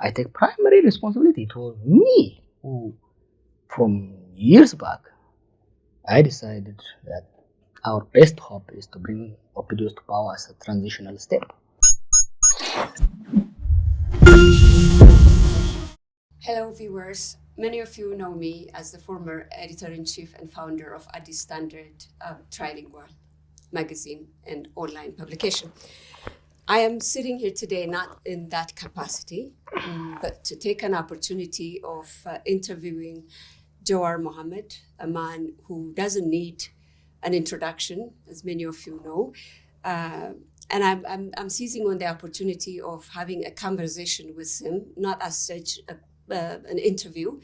I take primary responsibility. It was me who, from years back, I decided that our best hope is to bring Opidios to power as a transitional step. Hello, viewers. Many of you know me as the former editor-in-chief and founder of Addis Standard Trilingual magazine and online publication. I am sitting here today not in that capacity, but to take an opportunity of interviewing Jawar Mohammed, a man who doesn't need an introduction, as many of you know. And I'm seizing on the opportunity of having a conversation with him, not as such an interview,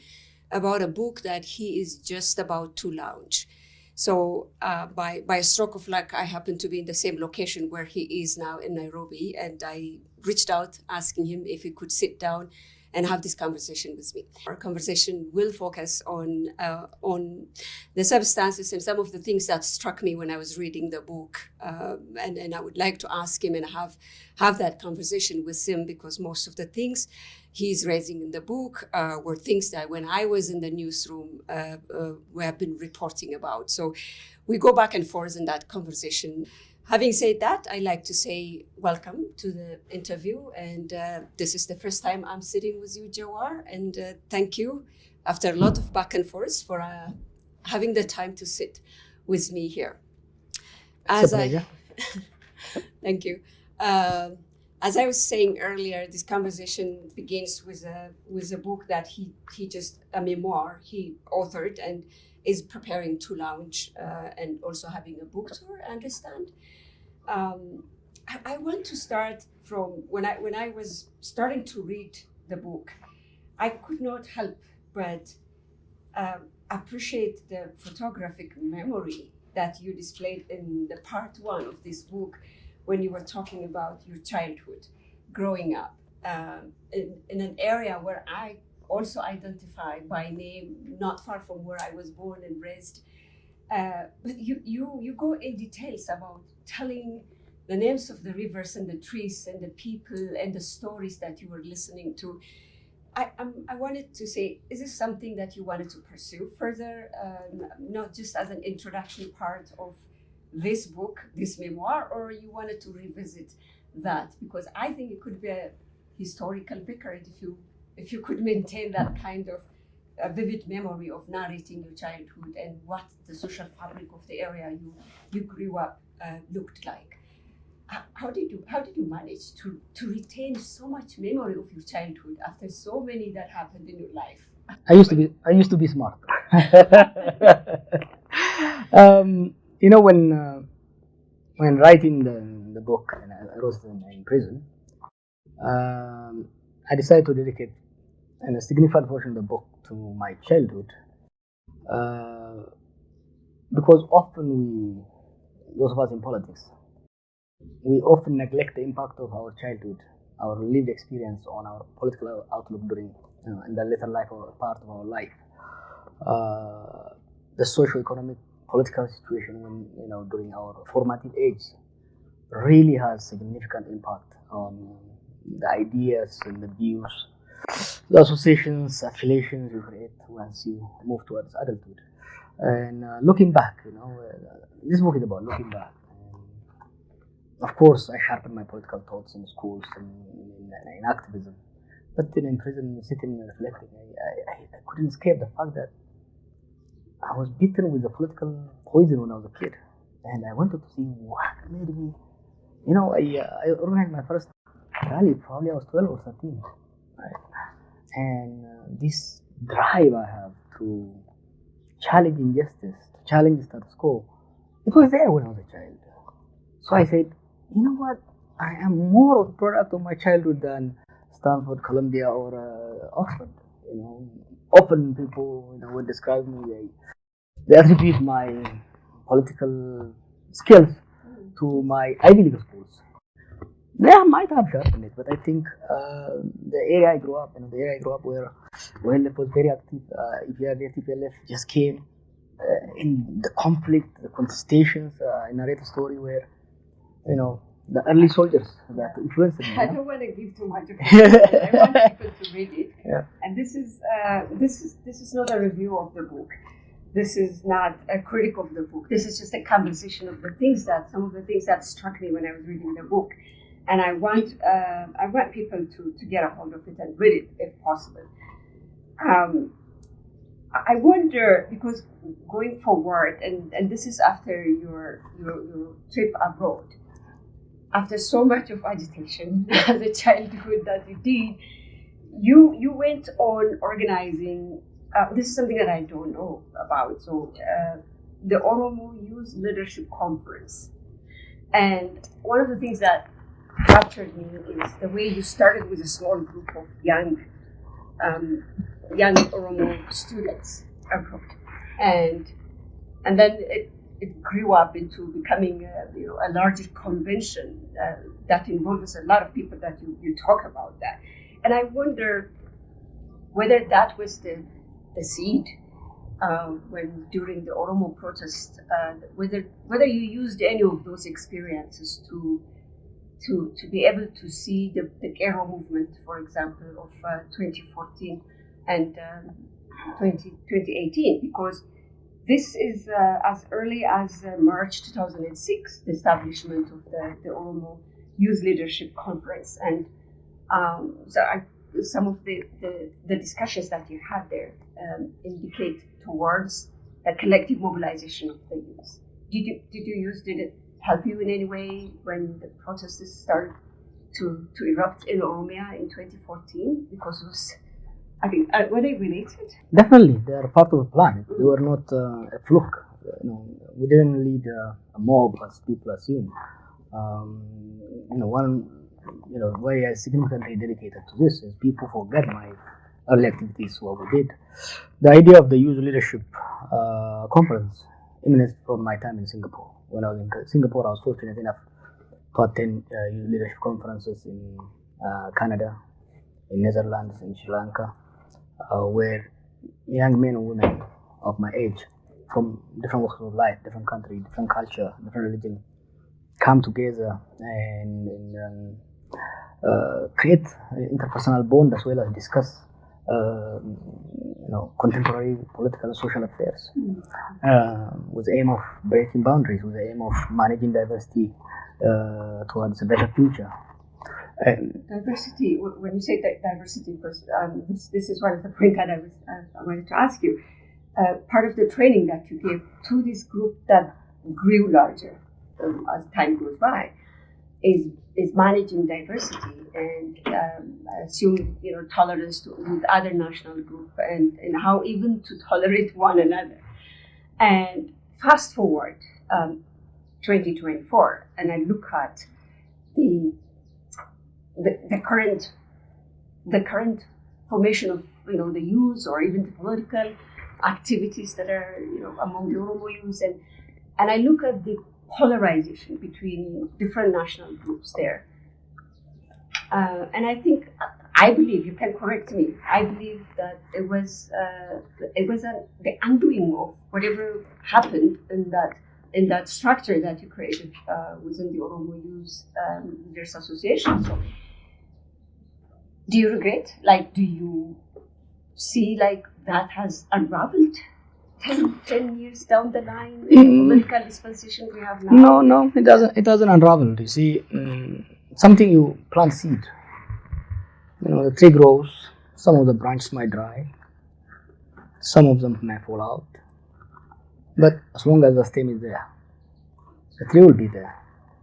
about a book that he is just about to launch. So by a stroke of luck, I happen to be in the same location where he is now in Nairobi, and I reached out asking him if he could sit down and have this conversation with me. Our conversation will focus on the substances and some of the things that struck me when I was reading the book. And I would like to ask him and have that conversation with him, because most of the things he's raising in the book were things that when I was in the newsroom, we have been reporting about. So we go back and forth in that conversation. Having said that, I like to say welcome to the interview. And this is the first time I'm sitting with you, Jawar. And thank you, after a lot of back and forth, for having the time to sit with me here. It's a pleasure. Thank you. As I was saying earlier, this conversation begins with a book that he just, a memoir he authored and is preparing to launch, and also having a book tour, I understand. I want to start from when I was starting to read the book. I could not help but appreciate the photographic memory that you displayed in the part one of this book, when you were talking about your childhood, growing up in an area where I also identify by name, not far from where I was born and raised. But you go in details about telling the names of the rivers and the trees and the people and the stories that you were listening to. I wanted to say, is this something that you wanted to pursue further, not just as an introduction part of this book, this memoir, or you wanted to revisit that? Because I think it could be a historical record if you could maintain that kind of a vivid memory of narrating your childhood and what the social fabric of the area you grew up looked like. How did you manage to retain so much memory of your childhood after so many that happened in your life? I used to be smart. When writing the book, and I wrote it in prison, I decided to dedicate a significant portion of the book to my childhood, because often those of us in politics, we often neglect the impact of our childhood, our lived experience on our political outlook during, in the later life or part of our life. The socio-economic political situation when during our formative age really has significant impact on the ideas and the views, the associations, affiliations you create once you move towards adulthood. And looking back, this book is about looking back. Of course, I sharpened my political thoughts in schools and in activism. But in prison, sitting and reflecting, I couldn't escape the fact that I was bitten with the political poison when I was a kid. And I wanted to see what made me, I organized my first rally, probably I was 12 or 13. Right? And this drive I have to challenge injustice, to challenge the status quo, it was there when I was a child. So I said, you know what? I am more of a product of my childhood than Stanford, Columbia, or Oxford. Often people would describe me. They attribute my political skills to my Ivy League schools. They might have sharpened it, but I think the area I grew up, where it was very active. EPRDF, TPLF just came in the conflict, the contestations. I narrate a story where the early soldiers that influenced me. I don't want to give too much of it. I want people to read it. Yeah. And this is not a review of the book. This is not a critic of the book. This is just a conversation of some of the things that struck me when I was reading the book. And I want people to get a hold of it and read it if possible. I wonder, because going forward, and this is after your trip abroad, after so much of agitation as a childhood that you did, you went on organizing. This is something that I don't know about. So the Oromo Youth Leadership Conference, and one of the things that captured me is the way you started with a small group of young Oromo students abroad, and then it grew up into becoming a larger convention that involves a lot of people that you talk about that. And I wonder whether that was the seed when during the Oromo protest, whether you used any of those experiences to be able to see the Qeerroo movement, for example, of 2014 and 2018, because this is as early as March 2006, the establishment of the Oromo Youth Leadership Conference. And some of the discussions that you had there indicate towards a collective mobilization of the youth. Did it help you in any way when the protests started to erupt in Oromia in 2014? Because it was, I think, were they related? Definitely, they are part of a plan. They were not a fluke. We didn't lead a mob as people assume. One way I significantly dedicated to this is people forget my early activities, what we did. The idea of the youth leadership conference emanates from my time in Singapore. When I was in Singapore, I was fortunate enough to attend youth leadership conferences in Canada, in Netherlands, in Sri Lanka, where young men and women of my age from different walks of life, different country, different culture, different religion, come together and create interpersonal bond as well as discuss contemporary political and social affairs with the aim of breaking boundaries, with the aim of managing diversity towards a better future. Diversity, when you say diversity, because this is one of the points that I wanted to ask you. Part of the training that you gave to this group that grew larger as time goes by is managing diversity and I assume tolerance with other national groups and how even to tolerate one another. And fast forward 2024, and I look at the current formation of the youth or even the political activities that are among the Oromo youth, and I look at the polarization between different national groups there, and I believe, you can correct me, I believe that it was the undoing of whatever happened in that structure that you created within the Oromo Youth Leaders Association. So, do you regret? Do you see that has unraveled 10 years down the line in the political dispensation we have now? No, it doesn't. It doesn't unravel. You see, something you plant seed. The tree grows. Some of the branches might dry. Some of them may fall out. But as long as the stem is there, the tree will be there.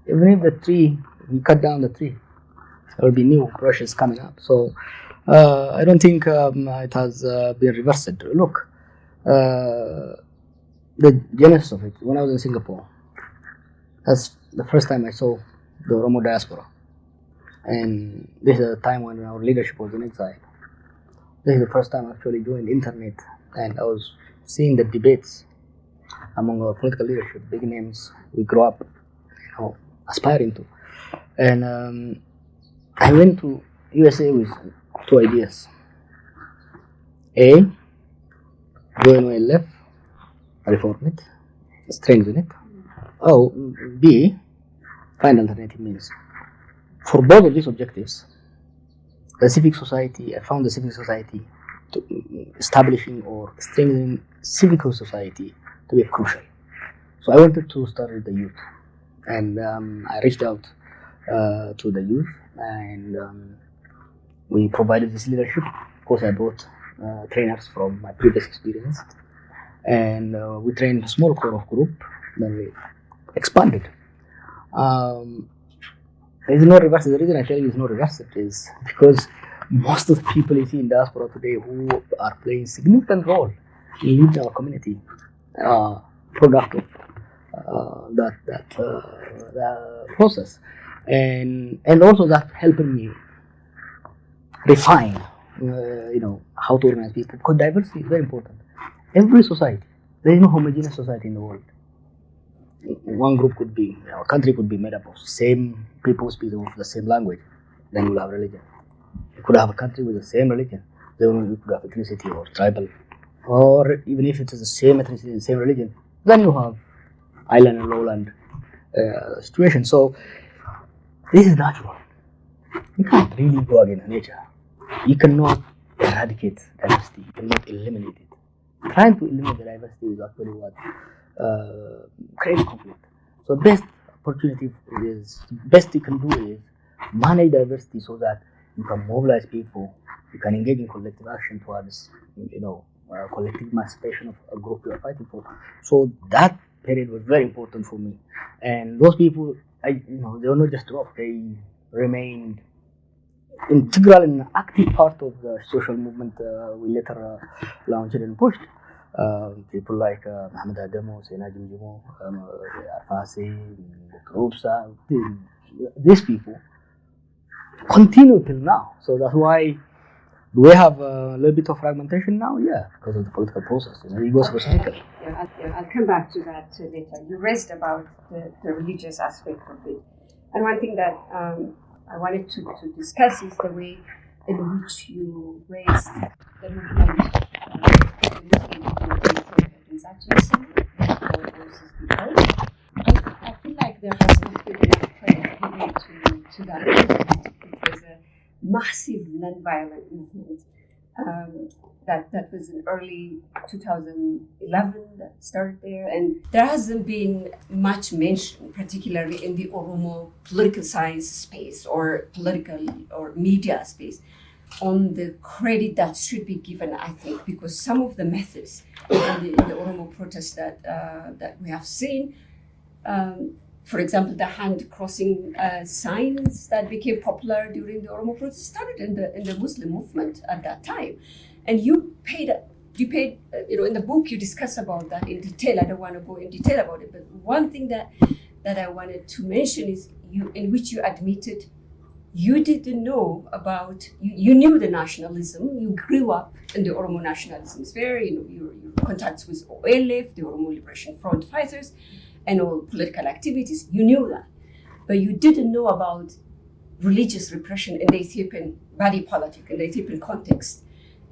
Even if we cut down the tree, there will be new brushes coming up. So I don't think it has been reversed. Look, the genesis of it, when I was in Singapore, that's the first time I saw the Oromo diaspora. And this is a time when our leadership was in exile. This is the first time I actually joined the internet, and I was seeing the debates among our political leadership, big names we grew up aspiring to. And I went to USA with two ideas. A, go in OLF, reform it, strengthen it. Or B, find alternative means. For both of these objectives, I found the civic society to establishing or strengthening civic society to be crucial. So I wanted to start with the youth, and I reached out to the youth, and we provided this leadership. Of course, I brought trainers from my previous experience, and we trained a small core of group. Then we expanded. There's no reverse. The reason I tell you there's no reverse is because most of the people you see in diaspora today who are playing significant role in leading our community are product of that process, and also that helping me refine how to organize people, because diversity is very important. Every society, there is no homogeneous society in the world. One group could be, a country could be made up of same people speaking the same language, then you'll have religion. You could have a country with the same religion, then you could have ethnicity or tribal, or even if it is the same ethnicity and same religion, then you have island and lowland situation. So this is natural. You can't really go against nature. You cannot eradicate diversity. You cannot eliminate it. Trying to eliminate the diversity is actually what creates conflict. So best you can do is manage diversity so that you can mobilize people, you can engage in collective action towards, collective emancipation of a group you are fighting for. So that period was very important for me. And those people, they were not just dropped, they remained integral and active part of the social movement we later launched and pushed. People like Mohammed Ademo, Sena Jimjimo, Arfasi, Rupsa, these people continue till now. So that's why we have a little bit of fragmentation now, because of the political process. It goes for cycle. I'll come back to that later. You raised about the religious aspect of it. And one thing that I wanted to discuss is the way in which you raised the movement. I feel like there has not been enough credit given to that movement. It was a massive non-violent movement that was in early 2011 that started there, and there hasn't been much mention, particularly in the Oromo political science space or political or media space, on the credit that should be given, I think, because some of the methods in the Oromo protests that we have seen, for example, the hand-crossing signs that became popular during the Oromo protests started in the Muslim movement at that time. And you paid, in the book you discuss about that in detail. I don't want to go in detail about it, but one thing that I wanted to mention is in which you admitted you didn't know about, you knew the nationalism, you grew up in the Oromo nationalism sphere, your contacts with OLF, the Oromo Liberation Front fighters, and all political activities, you knew that. But you didn't know about religious repression in the Ethiopian body politic, in the Ethiopian context.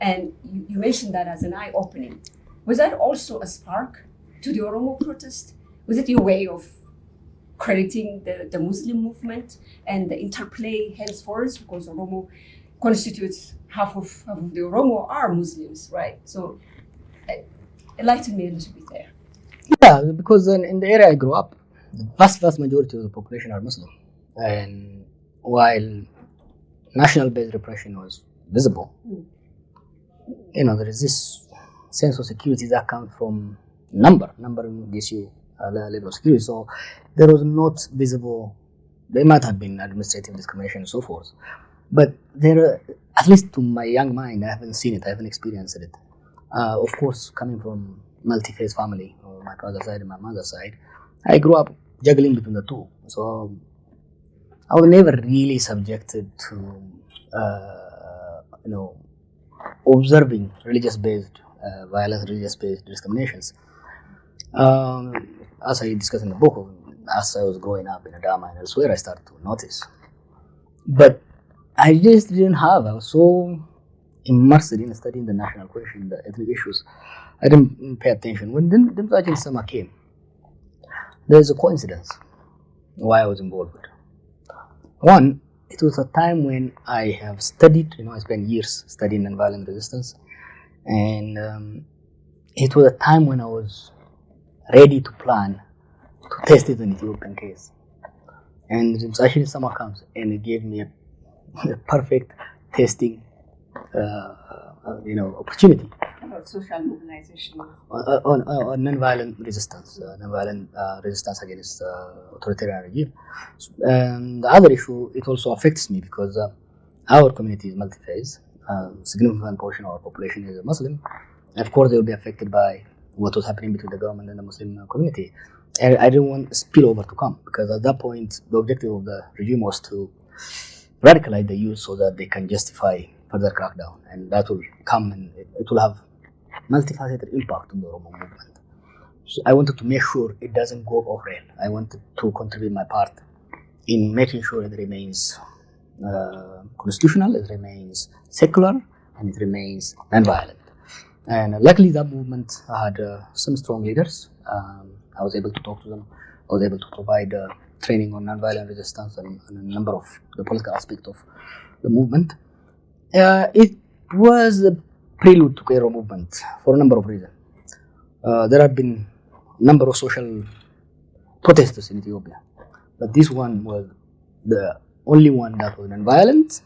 And you mentioned that as an eye-opening. Was that also a spark to the Oromo protest? Was it your way of crediting the Muslim movement and the interplay henceforth, because Oromo constitutes half of the Oromo are Muslims, right? So enlighten me a little bit there. Yeah, because in the area I grew up, the vast majority of the population are Muslim. And while national-based repression was visible, there is this sense of security that comes from number gives you a level of security. So there was not visible, there might have been administrative discrimination and so forth, but there, at least to my young mind, I haven't seen it, I haven't experienced it. Of course, coming from multi-faith family, on my father's side and my mother's side, I grew up juggling between the two. So I was never really subjected to, observing religious-based violence, religious-based discriminations. As I discussed in the book, as I was growing up in Adama and elsewhere, I started to notice. But I just didn't have, I was so immersed in studying the national question, the ethnic issues, I didn't pay attention. When Dimsajin Sama came, there's a coincidence. why I was involved. One, it was a time when I have studied, I spent years studying nonviolent resistance, and it was a time when I was ready to plan to test it in Ethiopian case. And it was actually summer comes, and it gave me a perfect testing, opportunity. About social mobilization. On nonviolent resistance against authoritarian regime. The other issue, it also affects me because our community is multi-phase. Significant portion of our population is Muslim. Of course, they will be affected by what was happening between the government and the Muslim community. And I didn't want spillover to come, because at that point, the objective of the regime was to radicalize the youth so that they can justify further crackdown, and that will come and it will have multifaceted impact on the Oromo movement. So I wanted to make sure it doesn't go off rail. I wanted to contribute my part in making sure it remains constitutional, it remains secular, and it remains non-violent. And luckily, that movement had some strong leaders. I was able to talk to them. I was able to provide training on non-violent resistance and a number of the political aspects of the movement. It was a prelude to Qeerroo movement for a number of reasons. There have been a number of social protests in Ethiopia, but this one was the only one that was non-violent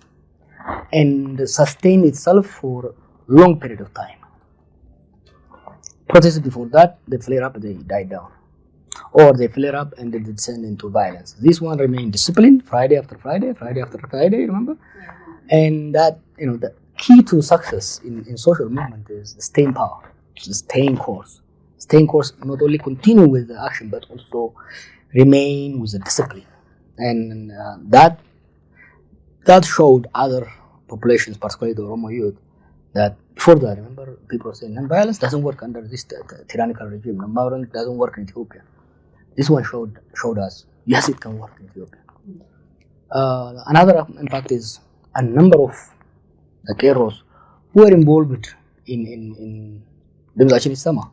and sustained itself for a long period of time. Protests before that, they flare up, they die down, or they flare up and they descend into violence. This one remained disciplined, Friday after Friday, Friday after Friday, remember? And that, the key to success in social movement is the staying power, the staying course. Staying course, not only continue with the action, but also remain with the discipline. And that showed other populations, particularly the Oromo youth, that before that, remember, people were saying non-violence doesn't work under this tyrannical regime. Non-violence doesn't work in Ethiopia. This one showed us, yes, it can work in Ethiopia. Another impact is a number of the Qeerroos who were involved in the summer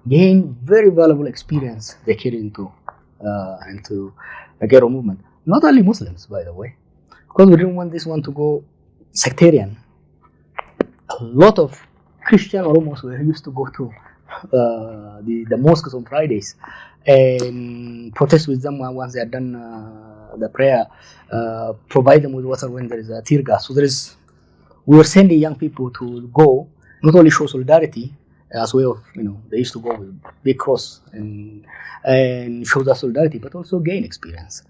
gained very valuable experience they carried into the Qeerroo movement. Not only Muslims, by the way, because we didn't want this one to go sectarian. A lot of Christian Oromos were used to go to the mosques on Fridays and protest with them once they had done the prayer, provide them with water when there is a tear gas. So we were sending young people to go, not only show solidarity as way of, they used to go with big cross and show that solidarity, but also gain experience.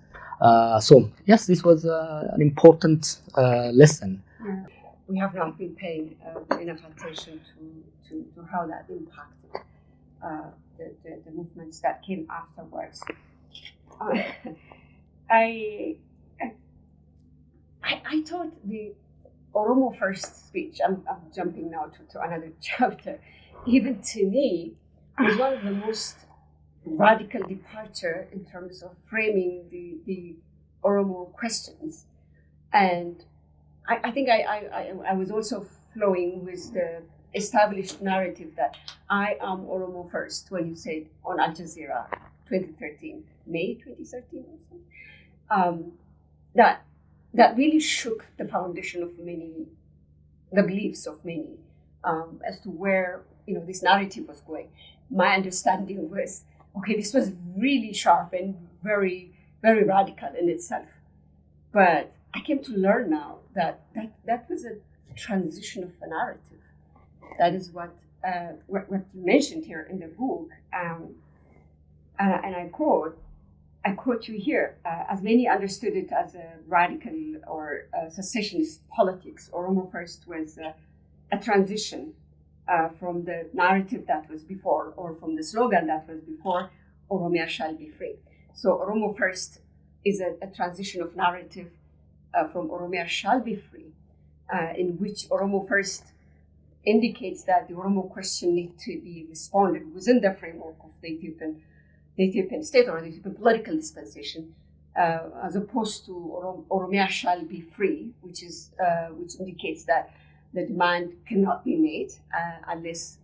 So yes, this was an important lesson. Yeah. We have not been paying enough attention to how that impacted the movements that came afterwards. I thought the Oromo First speech, I'm jumping now to another chapter, even to me, was one of the most radical departure in terms of framing the Oromo questions. And I think I was also flowing with the established narrative that I am Oromo First when you said on Al Jazeera 2013, May 2013 or something. That really shook the foundation of the beliefs of many as to where this narrative was going. My understanding was, okay, this was really sharp and very, very radical in itself. But I came to learn now that was a transition of a narrative. That is what you mentioned here in the book, and I quote you here, as many understood it as a radical or secessionist politics. Oromo First was a transition from the narrative that was before, or from the slogan that was before, Oromia shall be free. So Oromo First is a transition of narrative from Oromia shall be free, in which Oromo First indicates that the Oromo question needs to be responded within the framework of the Ethiopian state or the Ethiopian political dispensation, as opposed to Oromia shall be free, which indicates that the demand cannot be made unless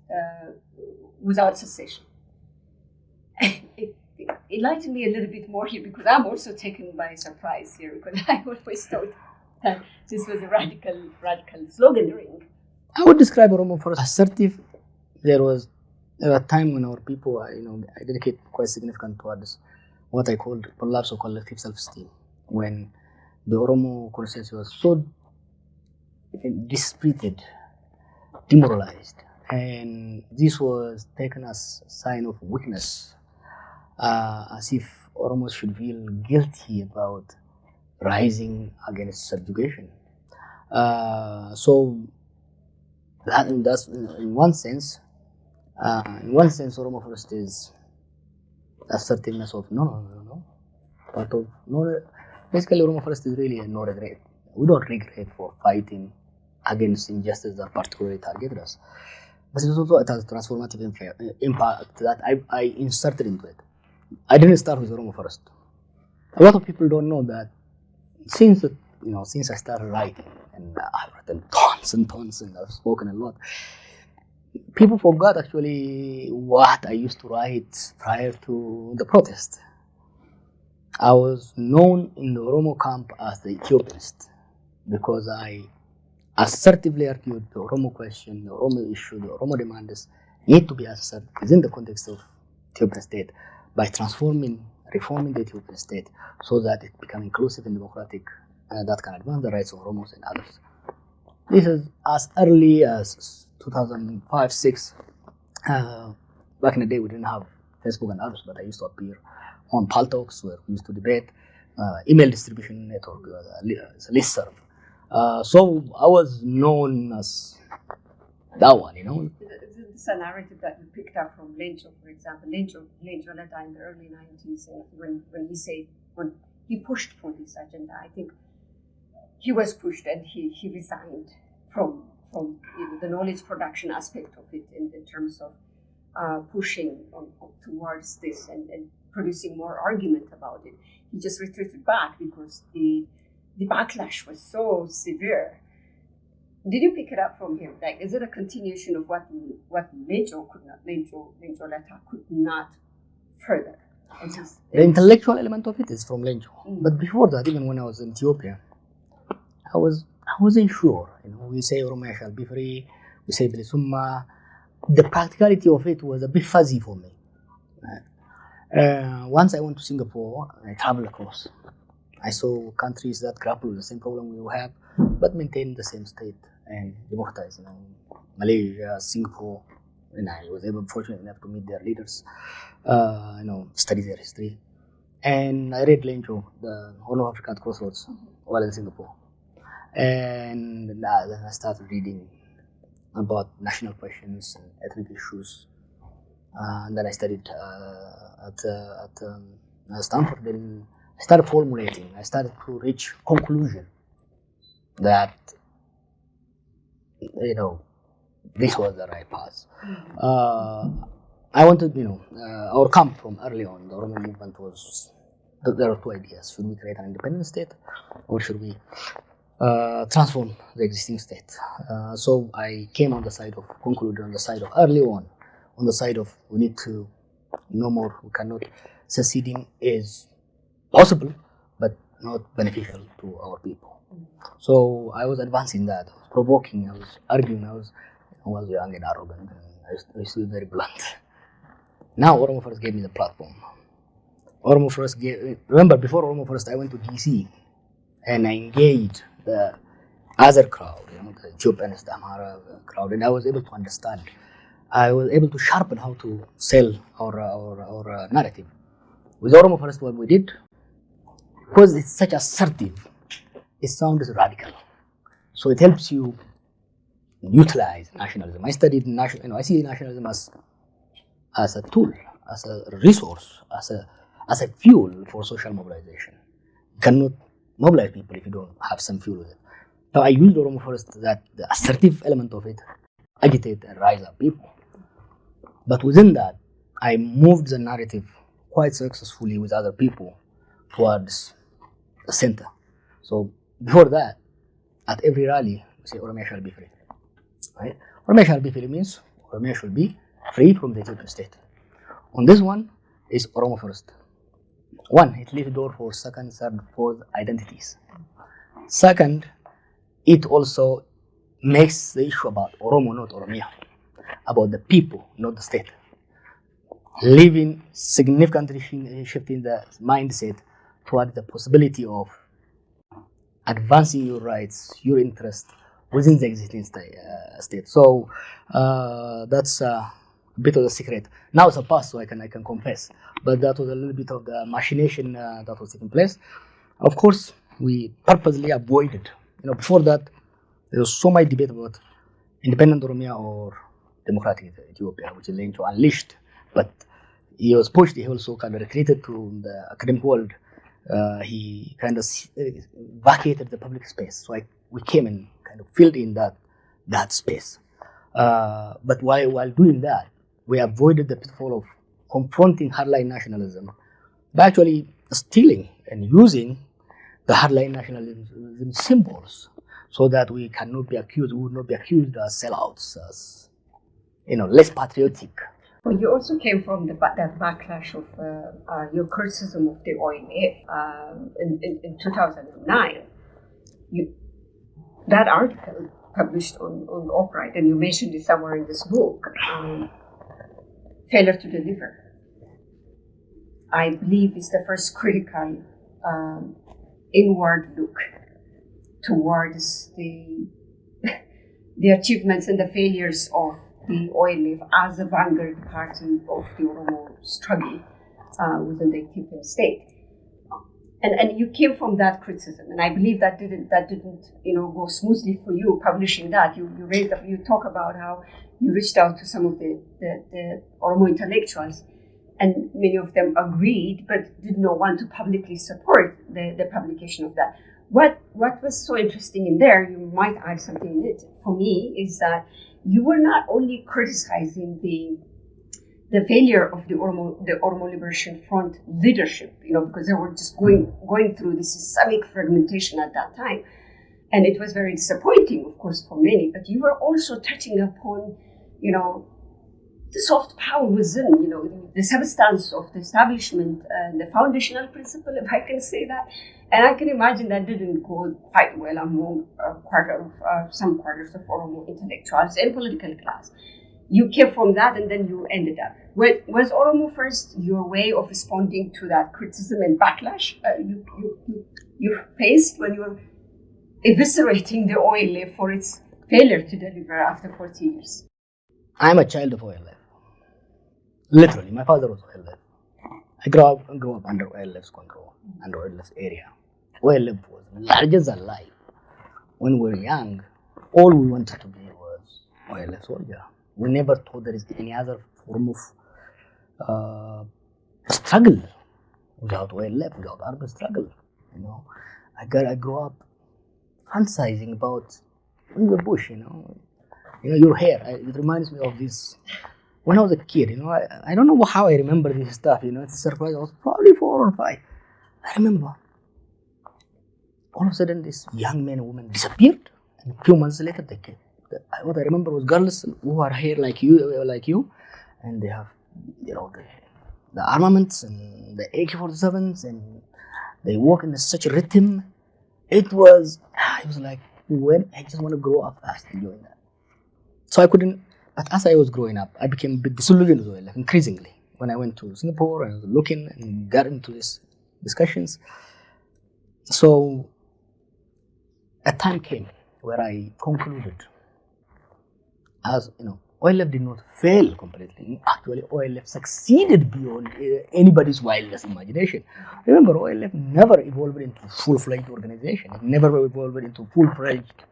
without cessation. enlighten me a little bit more here, because I'm also taken by surprise here, because I always thought that this was a radical sloganeering. I would describe Oromo First assertive. There was a time when our people, I dedicate quite significant towards what I called collapse of collective self-esteem, when the Oromo consensus was so dispirited, demoralized, and this was taken as a sign of weakness, as if Oromos should feel guilty about rising against subjugation. So that's in one sense. Oromo First is assertiveness of no. Part of no. Basically, Oromo First is really a no regret. We don't regret for fighting against injustice that particularly targeted us. But it has transformative impact that I inserted into it. I didn't start with Oromo First. A lot of people don't know that since I started writing, and I've written tons and tons, and I've spoken a lot, people forgot actually what I used to write prior to the protest. I was known in the Oromo camp as the Ethiopianist because I assertively argued the Oromo question, the Oromo issue, the Oromo demands need to be asserted within the context of Ethiopian state by reforming the Ethiopian state so that it becomes inclusive and democratic, that can advance the rights of Oromos and others. This is as early as 2005-06. Back in the day, we didn't have Facebook and others, but I used to appear on Pal Talks where we used to debate, email distribution network, it's a listserv. So I was known as that one, It's a narrative that you picked up from Lencho, for example. Lencho Leta in the early 90s, when he pushed for this agenda, I think he was pushed and he resigned from the knowledge production aspect of it in terms of pushing towards this and producing more argument about it. He just retreated back because the backlash was so severe. Did you pick it up from him? Like, is it a continuation of what Lencho Leta could not further? The intellectual element of it is from Lencho. But before that, even when I was in Ethiopia, I wasn't sure. We say Oromia shall be free, we say Bilisumma. The practicality of it was a bit fuzzy for me. Once I went to Singapore, I traveled across. I saw countries that grapple with the same problem we have, but maintain the same state and democratize. Malaysia, Singapore, and I was fortunate enough to meet their leaders, study their history. And I read Lencho, the Horn of Africa at Crossroads, while in Singapore. And then I started reading about national questions and ethnic issues. And then I studied at Stanford. Then I started formulating. I started to reach conclusion that this was the right path. I wanted, our camp from early on, the Oromo movement was, there are two ideas. Should we create an independent state or should we transform the existing state? So I came on the side of, concluded on the side of early on the side of we need to no more, we cannot, seceding is possible but not beneficial to our people. So I was advancing that, I was provoking, I was arguing, I was young and arrogant, and I used to be very blunt. Now Oromo First gave me the platform. Oromo First remember before Oromo First I went to DC and I engaged the other crowd, the Ethiopianist, Amhara crowd, and I was able to understand. I was able to sharpen how to sell our narrative. With Oromo First, what we did, because it's such assertive, it sounds radical. So it helps you utilize nationalism. I studied I see nationalism as a tool, as a resource, as a fuel for social mobilization. You cannot mobilize people if you don't have some fuel with it. So I used Oromo First, that the assertive element of it, agitate and rise up people. But within that, I moved the narrative quite successfully with other people towards the center. So before that, at every rally, we say Oromia shall be free. Right? Oromia shall be free means Oromia should be free from the Ethiopian state. On this one is Oromo First. One, it leaves door for second, third, fourth identities. Second, it also makes the issue about Oromo, not Oromia, about the people, not the state, leaving significantly shifting the mindset toward the possibility of advancing your rights, your interest within the existing state. So that's a bit of the secret. Now it's a past, so I can confess. But that was a little bit of the machination that was taking place. Of course, we purposely avoided. Before that, there was so much debate about independent Oromia or democratic Ethiopia, which is linked to Unleashed. But he was pushed. He also kind of retreated to the academic world. He kind of vacated the public space. So we came and kind of filled in that space. But while doing that, we avoided the pitfall of confronting hardline nationalism by actually stealing and using the hardline nationalism symbols, so that we would not be accused as sellouts, as less patriotic. Well, you also came from that backlash of your criticism of the ONF in 2009. That article published on Oprite, and you mentioned it somewhere in this book, failure to deliver, I believe, is the first critical inward look towards the achievements and the failures of the OLF as a vanguard party of the Oromo struggle within the Ethiopian state. And you came from that criticism, and I believe that didn't go smoothly for you publishing that. You talk about how you reached out to some of the Oromo intellectuals, and many of them agreed, but did not want to publicly support the publication of that. What was so interesting in there, you might add something in it, for me, is that you were not only criticizing the failure of the Oromo Liberation Front leadership, because they were just going through this systemic fragmentation at that time, and it was very disappointing, of course, for many. But you were also touching upon, the soft power within, the substance of the establishment, the foundational principle, if I can say that. And I can imagine that didn't go quite well among some quarters of Oromo intellectuals and political class. You came from that, and then you ended up. Was Oromo first your way of responding to that criticism and backlash you faced when you were eviscerating the OLF for its failure to deliver after 40 years? I'm a child of OLF. Literally, my father was OLF. I grew up under OLF's control, under OLF's area. OLF was larger than life. When we were young, all we wanted to be was OLF soldier. We never thought there is any other form of struggle without OLF, without urban struggle. I grew up fantasizing about in the bush. Your hair. It reminds me of this. When I was a kid, I don't know how I remember this stuff. It's a surprise. I was probably 4 or 5. I remember. All of a sudden, this young men and women disappeared, and a few months later, they came. What I remember was girls who are hair like you, and they have, the armaments and the AK-47s, and they walk in such a rhythm. It was like, when I just want to grow up fast and doing that. So I couldn't. But as I was growing up, I became a bit disillusioned with OLF increasingly. When I went to Singapore, I was looking and got into these discussions. So a time came where I concluded, as OLF did not fail completely. Actually, OLF succeeded beyond anybody's wildest imagination. Remember, OLF never evolved into full-fledged organization. It never evolved into full-fledged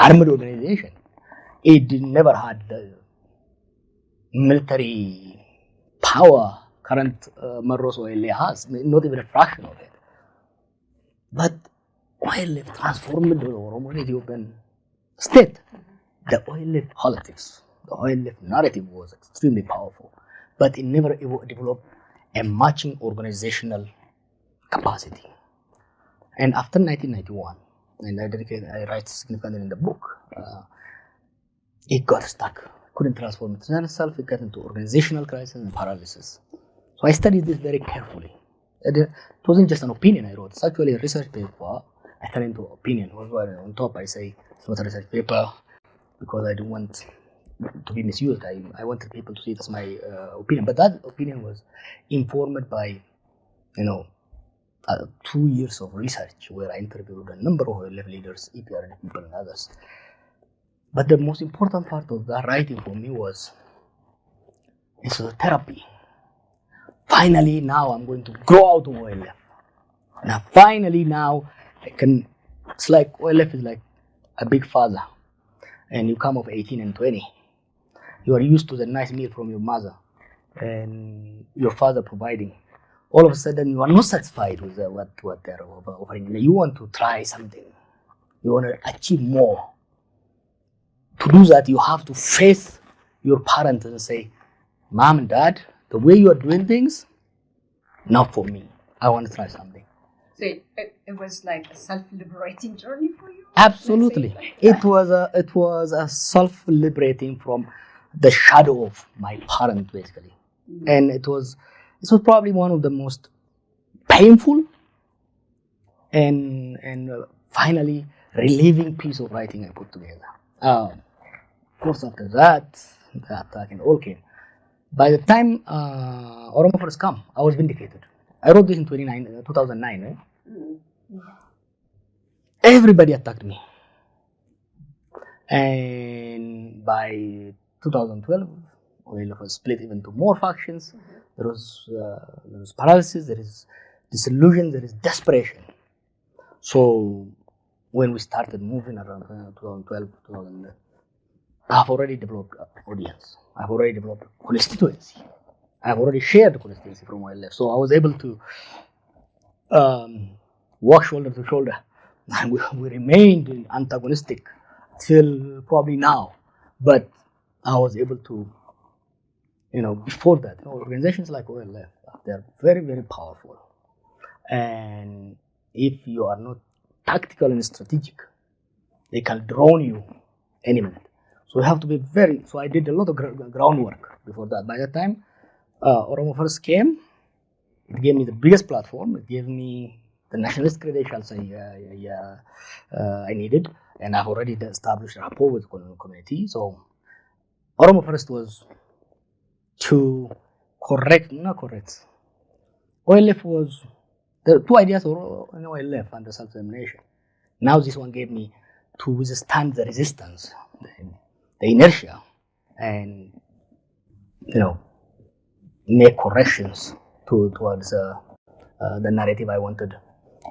armed organization. It never had the military power current Marros OLF has, not even a fraction of it. But OLF transformed the Oromo Ethiopian state. The OLF politics, the OLF narrative was extremely powerful, but it never developed a matching organizational capacity. And after 1991, and I write significantly in the book, it got stuck. Couldn't transform itself. It got into organizational crisis and paralysis. So I studied this very carefully. It wasn't just an opinion I wrote. It's actually a research paper. I turned into opinion. On top I say it's not a research paper because I don't want to be misused. I wanted people to see it as my opinion. But that opinion was informed by, 2 years of research where I interviewed a number of level leaders, EPR people and others. But the most important part of that writing for me was it's a therapy. Finally, now I'm going to grow out of OLF. Now I can, it's like OLF is like a big father, and you come of 18 and 20. You are used to the nice meal from your mother and your father providing. All of a sudden, you are not satisfied with what they're offering. You want to try something. You want to achieve more. To do that, you have to face your parents and say, Mom and Dad, the way you are doing things, not for me. I want to try something. So it was like a self-liberating journey for you? Absolutely. It was a self-liberating from the shadow of my parent, basically. Mm-hmm. And it was probably one of the most painful and finally relieving piece of writing I put together. Of course, after that, the attack and all came. By the time Oromo first come, I was vindicated. I wrote this in 2009, right? Mm-hmm. Everybody attacked me. And by 2012, OLF was split even into more factions. Mm-hmm. There was paralysis, there is disillusion, there is desperation. So when we started moving around 2012, 2011, I've already developed an audience. I've already developed a constituency. I've already shared the constituency from OLF. So I was able to walk shoulder to shoulder. And we remained antagonistic till probably now. But I was able to, before that, organizations like OLF, they're very, very powerful. And if you are not tactical and strategic, they can drown you any minute. So you have to be so I did a lot of groundwork before that. By the time Oromo first came, it gave me the biggest platform. It gave me the nationalist credentials I needed. And I've already established a rapport with the community. So Oromo first was to not correct. OLF was, there are two ideas in OLF under self-determination. Now this one gave me to withstand the resistance, the inertia, and make corrections towards the narrative I wanted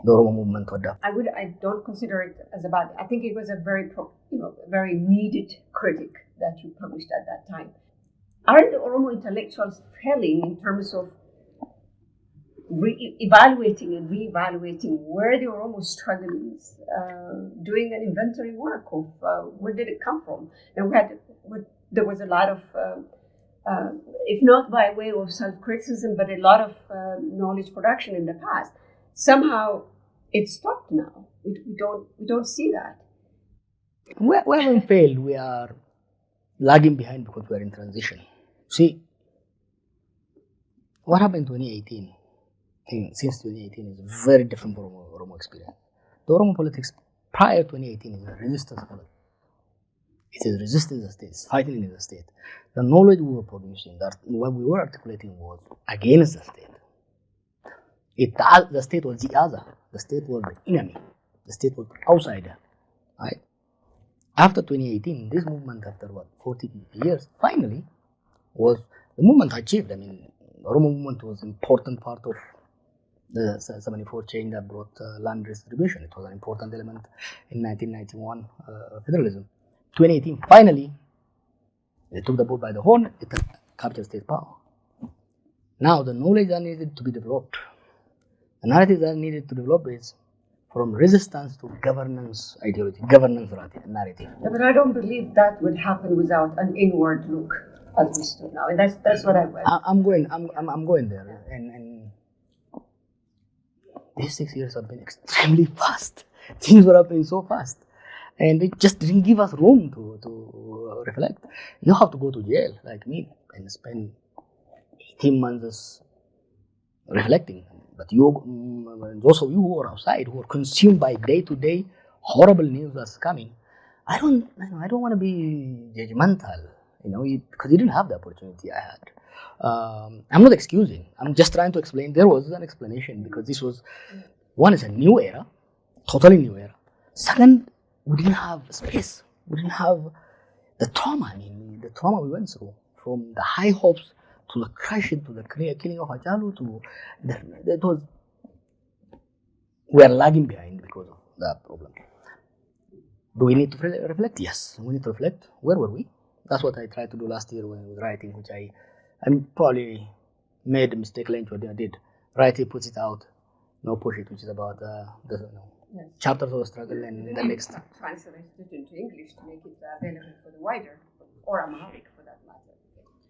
the Oromo movement to adopt. I don't consider it as a bad. I think it was a very needed critic that you published at that time. Aren't the Oromo intellectuals failing in terms of evaluating and reevaluating where the Oromo struggle is, doing an inventory work of where did it come from? And there was a lot of, if not by way of self-criticism, but a lot of knowledge production in the past. Somehow it stopped now. We don't see that. We haven't failed. We are lagging behind because we are in transition. See, what happened in 2018? Since 2018 is very different from Oromo experience. The Oromo politics prior to 2018 is a resistance politics. It is resisting the state, it's fighting in the state. The knowledge we were producing, that what we were articulating was against the state. The state was the other. The state was the enemy. The state was the outsider. Right? After 2018, this movement, after 40 years, finally was the movement achieved. I mean, the Oromo movement was an important part of the 74 chain that brought land redistribution. It was an important element in 1991 federalism. 2018, finally, they took the bull by the horn. It captured state power. Now, the knowledge that needed to be developed, the narrative that needed to develop is from resistance to governance ideology, governance narrative. Yeah, but I don't believe that would happen without an inward look, as we stood now, and that's what I'm going there, and these 6 years have been extremely fast. Things were happening so fast, and it just didn't give us room to reflect. You have to go to jail like me and spend 18 months reflecting. But those of you who are outside, who are consumed by day-to-day horrible news that's coming, I don't want to be judgmental, because you didn't have the opportunity I had. I'm not excusing. I'm just trying to explain. There was an explanation because this was, one, is a new era, totally new era. Second, we didn't have space. We didn't have the trauma. I mean, the trauma we went through, from the high hopes to the crushing, to the killing of Hajalu, to that was, we are lagging behind because of that problem. Do we need to reflect? Yes, we need to reflect. Where were we? That's what I tried to do last year when I was writing, which I probably made a mistake later I did. Writing puts it out, no push it, which is about Yes. chapters of the struggle and the next. Translated it into English to make it available for the wider, or Amharic for that matter.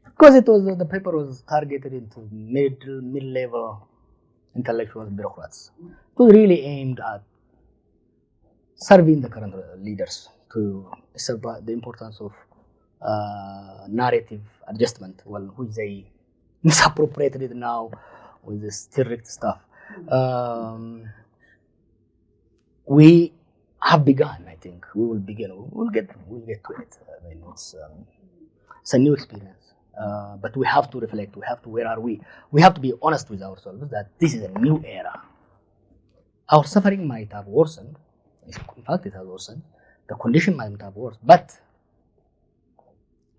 Because it was the paper was targeted into mid-level intellectuals, bureaucrats. It was really aimed at serving the current leaders to serve the importance of narrative adjustment, which they misappropriated it now with this strict stuff. We have begun. I think we will begin. We'll get to it. I mean, it's a new experience, but we have to reflect. We have to. Where are we? We have to be honest with ourselves that this is a new era. Our suffering might have worsened. In fact, it has worsened. The condition might have worsened, but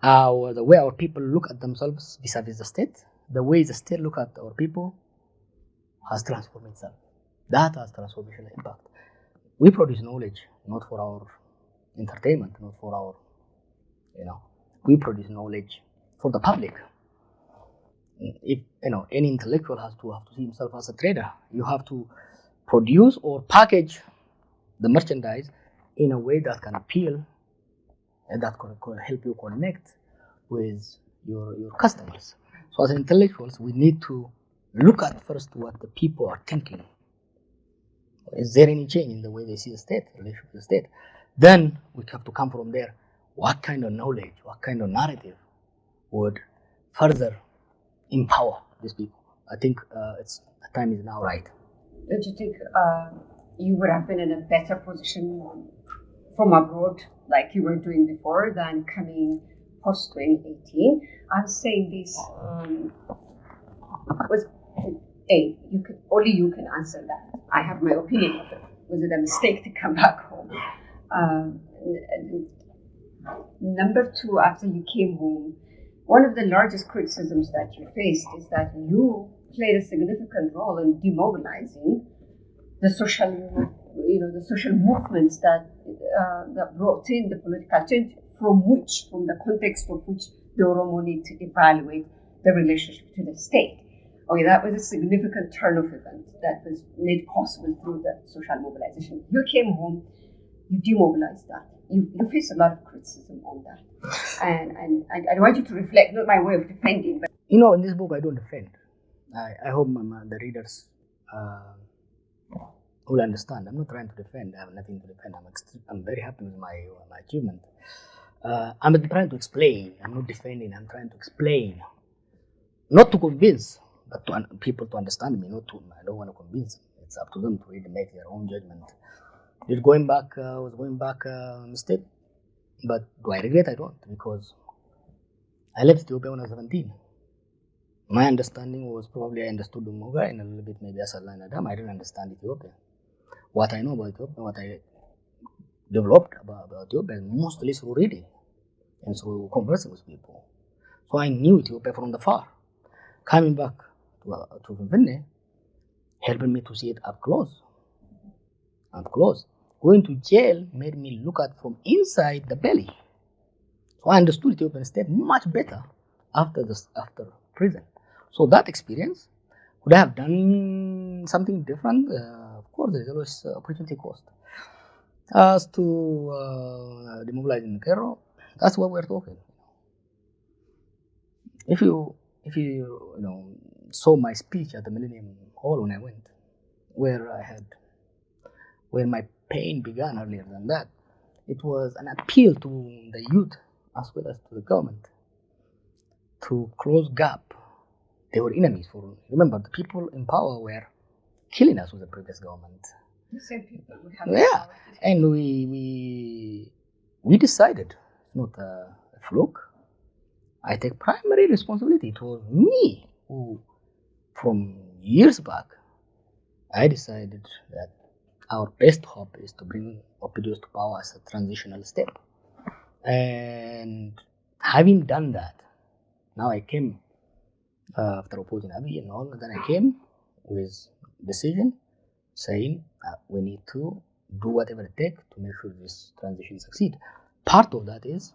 the way our people look at themselves vis-a-vis the state, the way the state look at our people, has transformed itself. That has transformational impact. We produce knowledge not for our entertainment, not for our, we produce knowledge for the public. If any intellectual has to see himself as a trader, you have to produce or package the merchandise in a way that can appeal and that can help you connect with your customers. So as intellectuals, we need to look at first what the people are thinking. Is there any change in the way they see the state, relationship with the state? Then we have to come from there. What kind of knowledge, what kind of narrative would further empower these people? I think the time is now right. Don't you think you would have been in a better position from abroad, like you were doing before, than coming post 2018? I'm saying this was only you can answer that. I have my opinion of it. Was it a mistake to come back home? Number two, after you came home, one of the largest criticisms that you faced is that you played a significant role in demobilizing the social movements that brought in the political change, from the context of which the Oromo need to evaluate the relationship to the state. Okay, that was a significant turn of events that was made possible through the social mobilization. You came home, you demobilized that. You face a lot of criticism on that. And I want you to reflect, not my way of defending, but... In this book, I don't defend. I hope the readers will understand. I'm not trying to defend. I have nothing to defend. I'm very happy with my achievement. I'm trying to explain. I'm not defending. I'm trying to explain. Not to convince, but to people to understand me. I don't want to convince them. It's up to them to really make their own judgment. Was going back a mistake? But do I regret? I don't, because I left Ethiopia when I was 17. My understanding was probably I understood Umoga and a little bit maybe Asal and Adam. I didn't understand Ethiopia. What I know about Ethiopia, what I developed about Ethiopia, mostly through reading and through conversing with people. So I knew Ethiopia from the far. Coming back to Finland, helping me to see it up close. Going to jail made me look at from inside the belly. So I understood Ethiopian state much better after prison. So that experience, could I have done something different? Of course, there is always opportunity cost. As to demobilizing Qeerroo, that's what we're talking. If you saw my speech at the Millennium Hall when I went, where my pain began earlier than that, it was an appeal to the youth as well as to the government to close gap. They were enemies. Remember, the people in power were killing us with the previous government. The same people we have. Yeah, and we decided, it's not a fluke. I take primary responsibility. It was me who, from years back, I decided that our best hope is to bring OPDOs to power as a transitional step. And having done that, now I came after opposing Abiy and all, and then I came with decision saying we need to do whatever it takes to make sure this transition succeed. Part of that is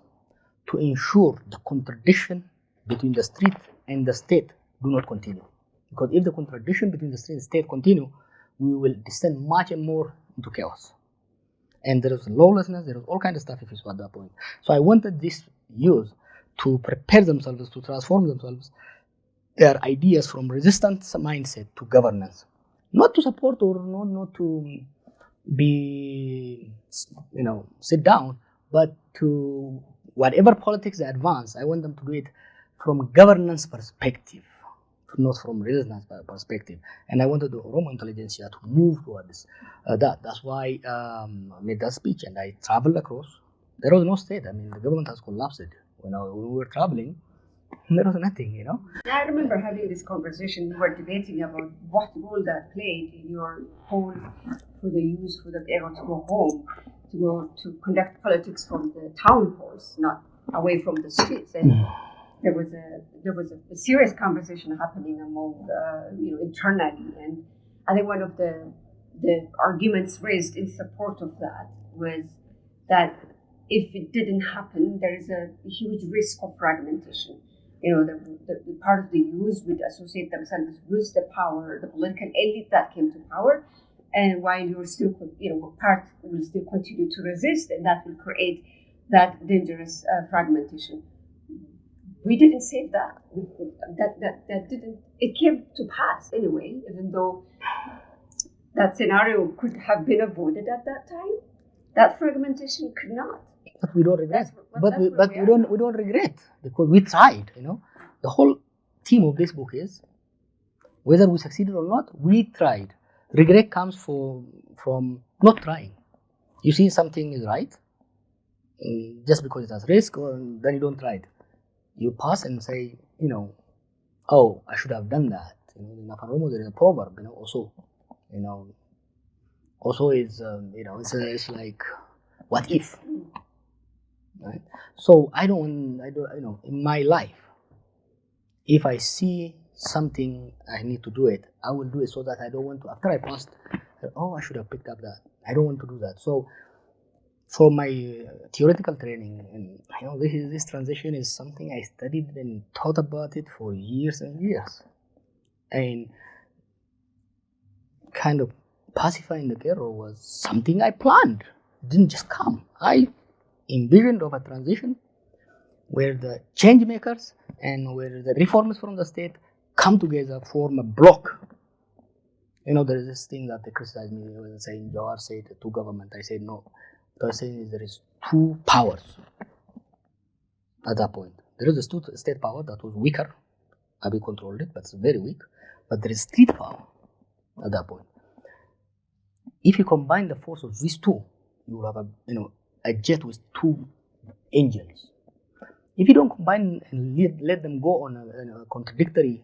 to ensure the contradiction between the street and the state do not continue. Because if the contradiction between the street and the state continue, we will descend much and more into chaos. And there is lawlessness, there is all kinds of stuff if you saw at that point. So I wanted this youth to prepare themselves, to transform themselves, their ideas from resistance mindset to governance. Not to support or not to be, sit down, but to whatever politics they advance, I want them to do it from governance perspective, not from resistance perspective. And I wanted the Oromo intelligentsia to move towards that. That's why I made that speech, and I traveled across. There was no state. I mean, the government has collapsed. When we were traveling, there was nothing, I remember having this conversation. We were debating about what role that played in your call for the youth, for the able to go home, to conduct politics from the town halls, not away from the streets. And there was a serious conversation happening among internally, and I think one of the arguments raised in support of that was that if it didn't happen, there is a huge risk of fragmentation. The part of the youth would associate themselves with the power, the political elite that came to power, and while you're still, part will still continue to resist, and that will create that dangerous fragmentation. We didn't save that. That didn't. It came to pass anyway, even though that scenario could have been avoided at that time. That fragmentation could not. But we don't regret. We don't regret because we tried. The whole theme of this book is whether we succeeded or not. We tried. Regret comes from not trying. You see something is right, just because it has risk, then you don't try it. You pass and say, oh, I should have done that. In Oromo there is a proverb, also is, it's like, what if? Right? So I don't, in my life, if I see something I need to do it, I will do it so that I don't want to, after I passed, I should have picked up that. I don't want to do that. So for my theoretical training, and this transition is something I studied and thought about it for years and years. And kind of pacifying the Qeerroo was something I planned. It didn't just come. I envisioned of a transition where the change makers and where the reformers from the state come together, form a block. There is this thing that they criticized me when saying Jawar said two government. I said no. What I'm saying is there is two powers at that point. There is a state power that was weaker. Abiy controlled it, but it's very weak. But there is street power at that point. If you combine the force of these two, you will have a jet with two engines. If you don't combine and let them go on a contradictory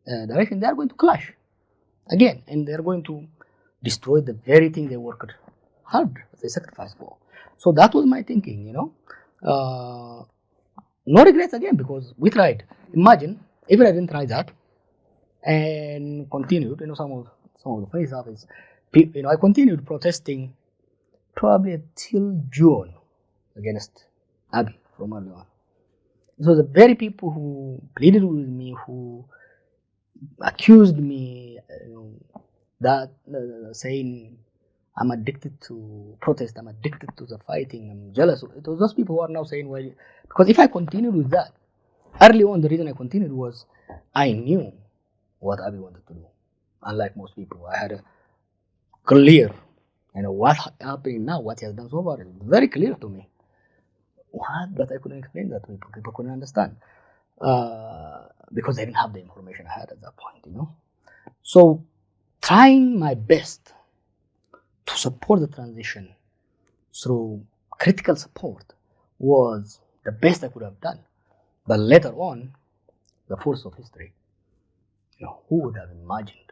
direction, they are going to clash again, and they are going to destroy the very thing they worked hard, they sacrificed for. So that was my thinking, no regrets again, because we tried. Imagine if I didn't try that and continued. Some of the funny stuff is, I continued protesting probably till June against Abiy from early on. So the very people who pleaded with me, who accused me, that saying I'm addicted to protest, I'm addicted to the fighting, I'm jealous. It was those people who are now saying, well, because if I continued with that, early on the reason I continued was I knew what Abiy wanted to do. Unlike most people, I had a clear, what's happening now, what he has done so far is very clear to me. What? But I couldn't explain that to people. People couldn't understand because they didn't have the information I had at that point, So trying my best to support the transition through critical support was the best I could have done. But later on, the force of history, who would have imagined